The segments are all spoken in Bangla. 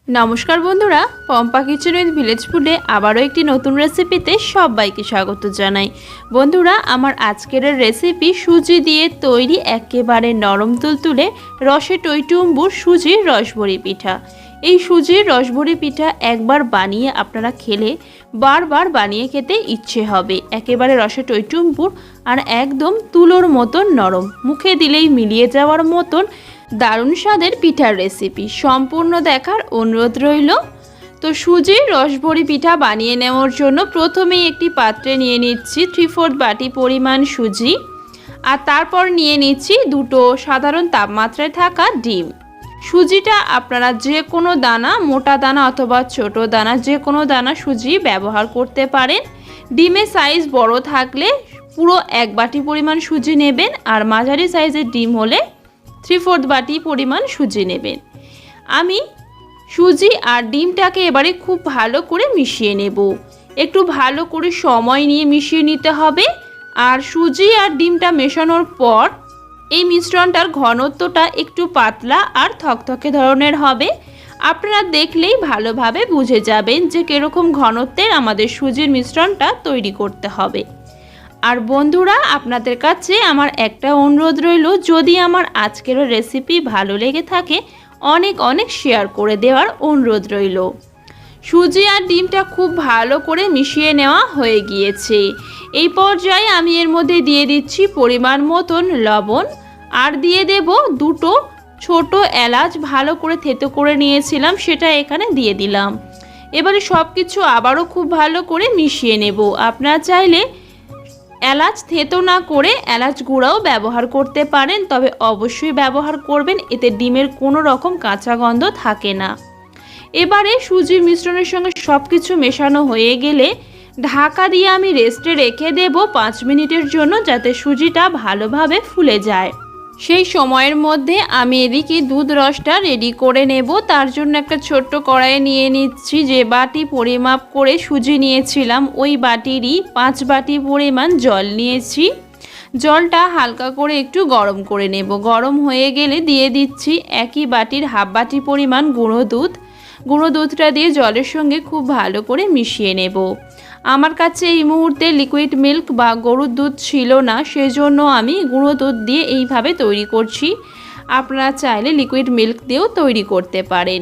নমস্কার বন্ধুরা, পম্পা কিচেন উইথ ভিলেজ ফুডে আবারও একটি নতুন রেসিপিতে সবাইকে স্বাগত জানাই। বন্ধুরা, আমার আজকের রেসিপি সুজি দিয়ে তৈরি একেবারে নরম তুলতুলে রসে টইটুম্বুর সুজির রসভরি পিঠা। এই সুজির রসভরি পিঠা একবার বানিয়ে আপনারা খেলে বারবার বানিয়ে খেতে ইচ্ছে হবে। একেবারে রসে টইটুম্বুর আর একদম তুলোর মতন নরম, মুখে দিলেই মিলিয়ে যাওয়ার মতন দারুণ স্বাদের পিঠার রেসিপি। সম্পূর্ণ দেখার অনুরোধ রইল। তো সুজির রসভরি পিঠা বানিয়ে নেওয়ার জন্য প্রথমেই একটি পাত্রে নিয়ে নিচ্ছি 3/4 বাটি পরিমাণ সুজি, আর তারপর নিয়ে নিচ্ছি দুটো সাধারণ তাপমাত্রায় থাকা ডিম। সুজিটা আপনারা যে কোনো দানা, মোটা দানা অথবা ছোট দানা, যে কোনো দানা সুজি ব্যবহার করতে পারেন। ডিমের সাইজ বড় থাকলে পুরো 1 বাটি পরিমাণ সুজি নেবেন, আর মাঝারি সাইজের ডিম হলে 3/4 বাটি পরিমাণ সুজি নেবেন। আমি সুজি আর ডিমটাকে এবারে খুব ভালো করে মিশিয়ে নেব। একটু ভালো করে সময় নিয়ে মিশিয়ে নিতে হবে। আর সুজি আর ডিমটা মেশানোর পর এই মিশ্রণটার ঘনত্বটা একটু পাতলা আর থকথকে ধরনের হবে। আপনারা দেখলেই ভালোভাবে বুঝে যাবেন যে কীরকম ঘনত্বের আমাদের সুজির মিশ্রণটা তৈরি করতে হবে। আর বন্ধুরা, আপনাদের কাছে আমার একটা অনুরোধ রইল, যদি আমার আজকের রেসিপি ভালো লেগে থাকে অনেক অনেক শেয়ার করে দেওয়ার অনুরোধ রইল। সুজি আর ডিমটা খুব ভালো করে মিশিয়ে নেওয়া হয়ে গিয়েছে। এই পর্যায়ে আমি এর মধ্যে দিয়ে দিচ্ছি পরিমাণ মতন লবণ, আর দিয়ে দেব দুটো ছোট এলাচ ভালো করে থেতো করে নিয়েছিলাম, সেটা এখানে দিয়ে দিলাম। এবারে সব কিছু আবারও খুব ভালো করে মিশিয়ে নেব। আপনারা চাইলে এলাচ থেতো না করে এলাচ গুঁড়াও ব্যবহার করতে পারেন, তবে অবশ্যই ব্যবহার করবেন, এতে ডিমের কোনো রকম কাঁচা গন্ধ থাকে না। এবারে সুজির মিশ্রণের সঙ্গে সব কিছু মেশানো হয়ে গেলে ঢাকা দিয়ে আমি রেস্টে রেখে দেব 5 মিনিটের জন্য, যাতে সুজিটা ভালোভাবে ফুলে যায়। সেই সময়ের মধ্যে আমি এদিকে দুধ রসটা রেডি করে নেব। তার জন্য একটা ছোট্ট কড়াইয়ে নিয়ে নিচ্ছি, যে বাটি পরিমাপ করে সুজি নিয়েছিলাম ওই বাটিরই 5 বাটি পরিমাণ জল নিয়েছি। জলটা হালকা করে একটু গরম করে নেব। গরম হয়ে গেলে দিয়ে দিচ্ছি একই বাটির 1/2 বাটি পরিমাণ গুঁড়ো দুধ। গুঁড়ো দুধটা দিয়ে জলের সঙ্গে খুব ভালো করে মিশিয়ে নেব। আমার কাছে এই মুহূর্তে লিকুইড মিল্ক বা গরুর দুধ ছিল না, সেজন্য আমি গুঁড়ো দুধ দিয়ে এইভাবে তৈরি করছি। আপনারা চাইলে লিকুইড মিল্ক দিয়েও তৈরি করতে পারেন।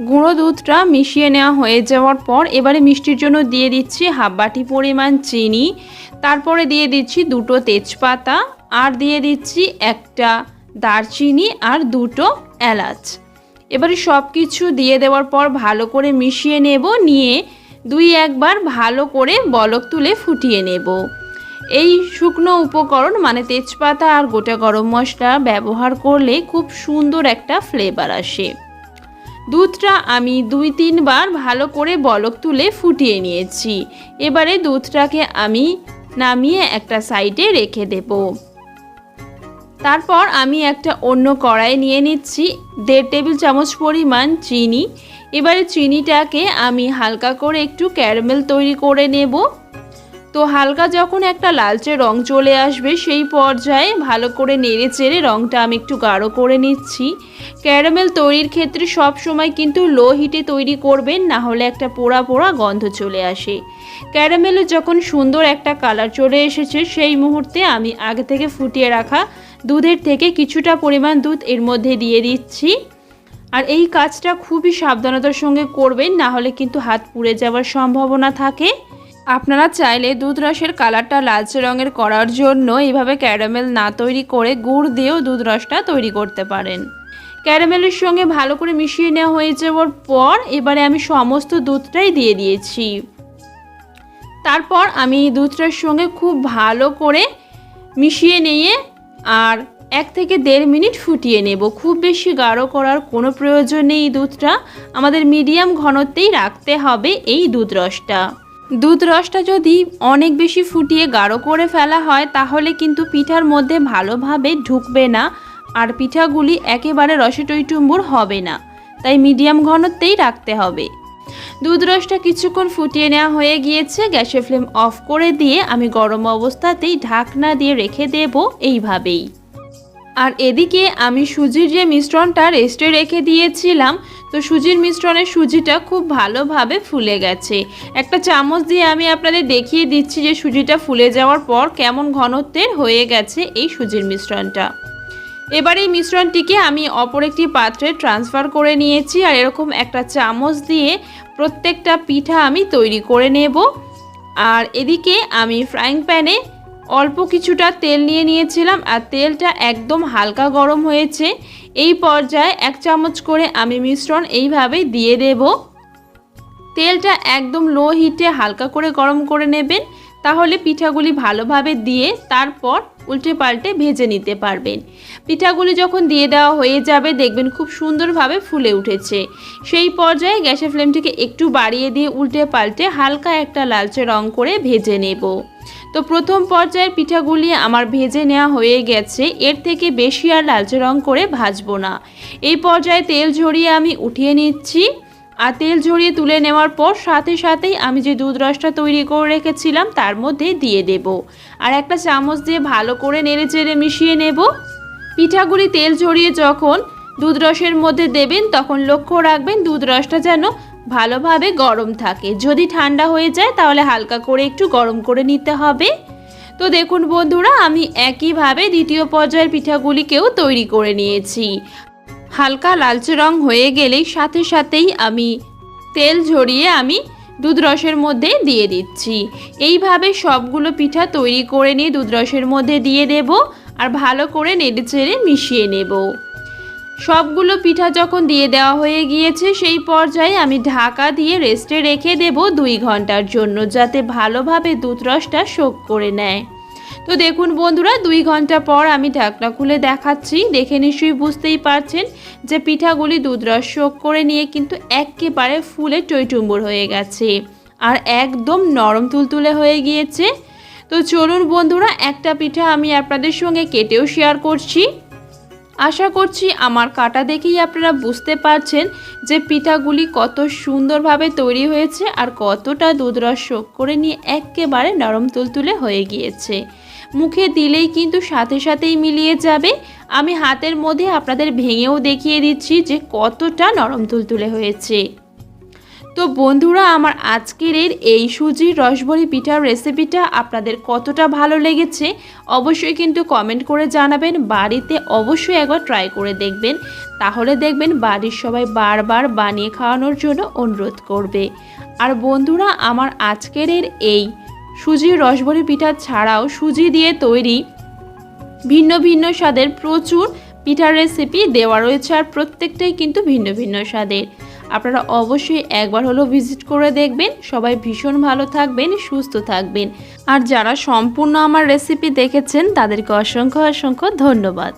গুঁড়ো দুধটা মিশিয়ে নেওয়া হয়ে যাওয়ার পর এবারে মিষ্টির জন্য দিয়ে দিচ্ছি 1/2 বাটি পরিমাণ চিনি, তারপরে দিয়ে দিচ্ছি দুটো তেজপাতা, আর দিয়ে দিচ্ছি একটা দারচিনি আর দুটো এলাচ। এবারে সব কিছু দিয়ে দেওয়ার পর ভালো করে মিশিয়ে নেব। নিয়ে 2-1 বার ভালো করে বলক তুলে ফুটিয়ে নেব। এই শুকনো উপকরণ মানে তেজপাতা আর গোটা গরম মশলা ব্যবহার করলে খুব সুন্দর একটা ফ্লেভার আসে। দুধটা আমি 2-3 বার ভালো করে বলক তুলে ফুটিয়ে নিয়েছি। এবারে দুধটাকে আমি নামিয়ে একটা সাইডে রেখে দেব। তারপর আমি একটা অন্য কড়াই নিয়ে নিচ্ছি 1.5 টেবিল চামচ পরিমাণ চিনি। এবারে চিনিটাকে আমি হালকা করে একটু ক্যারামেল তৈরি করে নেব। তো হালকা যখন একটা লালচে রং চলে আসবে সেই পর্যায়ে ভালো করে নেড়ে চেড়ে রংটা আমি একটু গাঢ় করে নিচ্ছি। ক্যারামেল তৈরির ক্ষেত্রে সব সময় কিন্তু লো হিটে তৈরি করবেন, না হলে একটা পোড়া পোড়া গন্ধ চলে আসে। ক্যারামেলের যখন সুন্দর একটা কালার চলে এসেছে সেই মুহূর্তে আমি আগে থেকে ফুটিয়ে রাখা দুধের থেকে কিছুটা পরিমাণ দুধ এর মধ্যে দিয়ে দিচ্ছি। আর এই কাজটা খুবই সাবধানতার সঙ্গে করবেন, না হলে কিন্তু হাত পুড়ে যাওয়ার সম্ভাবনা থাকে। আপনারা চাইলে দুধ রসের কালারটা লালচে রঙের করার জন্য এইভাবে ক্যারামেল না তৈরি করে গুড় দিয়েও দুধ রসটা তৈরি করতে পারেন। ক্যারামেলের সঙ্গে ভালো করে মিশিয়ে নেওয়া হয়ে যাওয়ার পর এবারে আমি সমস্ত দুধটাই দিয়ে দিয়েছি। তারপর আমি দুধটার সঙ্গে খুব ভালো করে মিশিয়ে নিয়ে আর 1 থেকে 1.5 মিনিট ফুটিয়ে নেব। খুব বেশি গাঢ় করার কোনো প্রয়োজন নেই। দুধটা আমাদের মিডিয়াম ঘনত্বেই রাখতে হবে। এই দুধ রসটা যদি অনেক বেশি ফুটিয়ে গাঢ় করে ফেলা হয় তাহলে কিন্তু পিঠার মধ্যে ভালোভাবে ঢুকবে না, আর পিঠাগুলি একেবারে রসে টইটুম্বুর হবে না। তাই মিডিয়াম ঘনত্বেই রাখতে হবে। দুধ রসটা কিছুক্ষণ ফুটিয়ে নেওয়া হয়ে গিয়েছে। গ্যাসের ফ্লেম অফ করে দিয়ে আমি গরম অবস্থাতেই ঢাকনা দিয়ে রেখে দেব এইভাবেই। আর এদিকে আমি সুজির যে মিশ্রণটা রেস্টে রেখে দিয়েছিলাম, তো সুজির মিশ্রণের সুজিটা খুব ভালোভাবে ফুলে গেছে। একটা চামচ দিয়ে আমি আপনাদের দেখিয়ে দিচ্ছি যে সুজিটা ফুলে যাওয়ার পর কেমন ঘনত্বের হয়ে গেছে এই সুজির মিশ্রণটা। এবার এই মিশ্রণটিকে আমি অপর একটি পাত্রে ট্রান্সফার করে নিয়েছি। আর এরকম একটা চামচ দিয়ে প্রত্যেকটা পিঠা আমি তৈরি করে নেব। আর এদিকে আমি ফ্রাইং প্যানে অল্প কিছুটা তেল নিয়ে নিয়েছিলাম, আর তেলটা একদম হালকা গরম হয়েছে। এই পর্যায়ে 1 চামচ করে আমি মিশ্রণ এইভাবে দিয়ে দেব। তেলটা একদম লো হিটে হালকা করে গরম করে নেবেন, তাহলে পিঠাগুলি ভালোভাবে দিয়ে তারপর উল্টে পাল্টে ভেজে নিতে পারবেন। পিঠাগুলি যখন দিয়ে দেওয়া হয়ে যাবে দেখবেন খুব সুন্দরভাবে ফুলে উঠেছে। সেই পর্যায়ে গ্যাসের ফ্লেমটিকে একটু বাড়িয়ে দিয়ে উল্টে পাল্টে হালকা একটা লালচে রং করে ভেজে নেব। তো প্রথম পর্যায়ের পিঠাগুলি আমার ভেজে নেওয়া হয়ে গেছে, এর থেকে বেশি আর লালচে রং করে ভাজবো না। এই পর্যায়ে তেল ঝরিয়ে আমি উঠিয়ে নিচ্ছি। আর তেল ঝরিয়ে তুলে নেওয়ার পর সাথে সাথেই আমি যে দুধ রসটা তৈরি করে রেখেছিলাম তার মধ্যে দিয়ে দেব। আর একটা চামচ দিয়ে ভালো করে নেড়ে চেড়ে মিশিয়ে নেব। পিঠাগুলি তেল ঝরিয়ে যখন দুধ রসের মধ্যে দেবেন তখন লক্ষ্য রাখবেন দুধ রসটা যেন ভালোভাবে গরম থাকে। যদি ঠান্ডা হয়ে যায় তাহলে হালকা করে একটু গরম করে নিতে হবে। তো দেখুন বন্ধুরা, আমি একইভাবে দ্বিতীয় পর্যায়ের পিঠাগুলিকেও তৈরি করে নিয়েছি। হালকা লালচে রং হয়ে গেলেই সাথে সাথেই আমি তেল ঝরিয়ে আমি দুধ রসের মধ্যে দিয়ে দিচ্ছি। এইভাবে সবগুলো পিঠা তৈরি করে নিয়ে দুধ রসের মধ্যে দিয়ে দেব আর ভালো করে নেড়ে চেড়ে মিশিয়ে নেব। সবগুলো পিঠা যখন দিয়ে দেওয়া হয়ে গিয়েছে সেই পর্যায়ে আমি ঢাকা দিয়ে রেস্টে রেখে দেব 2 ঘন্টার জন্য, যাতে ভালোভাবে দুধ রসটা শোক করে নেয়। তো দেখুন বন্ধুরা, 2 ঘন্টা পর আমি ঢাকনা খুলে দেখাচ্ছি। দেখে নিশ্চয়ই বুঝতেই পারছেন যে পিঠাগুলি দুধ রস শোক করে নিয়ে কিন্তু একেবারে ফুলে টইটুম্বুর হয়ে গেছে আর একদম নরম তুলতুলে হয়ে গিয়েছে। তো চলুন বন্ধুরা, একটা পিঠা আমি আপনাদের সঙ্গে কেটেও শেয়ার করছি। আশা করছি আমার কাটা দেখেই আপনারা বুঝতে পারছেন যে পিঠাগুলি কত সুন্দরভাবে তৈরি হয়েছে আর কতটা দুধ রস শোক করে নিয়ে একেবারে নরম তুলতুলে হয়ে গিয়েছে। মুখে দিলেই কিন্তু সাথে সাথেই মিলিয়ে যাবে। আমি হাতের মধ্যে আপনাদের ভেঙেও দেখিয়ে দিচ্ছি যে কতটা নরম তুলতুলে হয়েছে। তো বন্ধুরা, আমার আজকের এই সুজির রসবড়ি পিঠার রেসিপিটা আপনাদের কতটা ভালো লেগেছে অবশ্যই কিন্তু কমেন্ট করে জানাবেন। বাড়িতে অবশ্যই একবার ট্রাই করে দেখবেন, তাহলে দেখবেন বাড়ির সবাই বারবার বানিয়ে খাওয়ানোর জন্য অনুরোধ করবে। আর বন্ধুরা, আমার আজকের এই সুজির রসবড়ি পিঠা ছাড়াও সুজি দিয়ে তৈরি ভিন্ন ভিন্ন স্বাদের প্রচুর পিঠার রেসিপি দেওয়া রয়েছে, আর প্রত্যেকটাই কিন্তু ভিন্ন ভিন্ন স্বাদের। আপনারা অবশ্যই একবার হলো ভিজিট করে দেখবেন। সবাই ভীষণ ভালো থাকবেন, সুস্থ থাকবেন। আর যারা সম্পূর্ণ আমার রেসিপি দেখেছেন তাদেরকে অসংখ্য অসংখ্য ধন্যবাদ।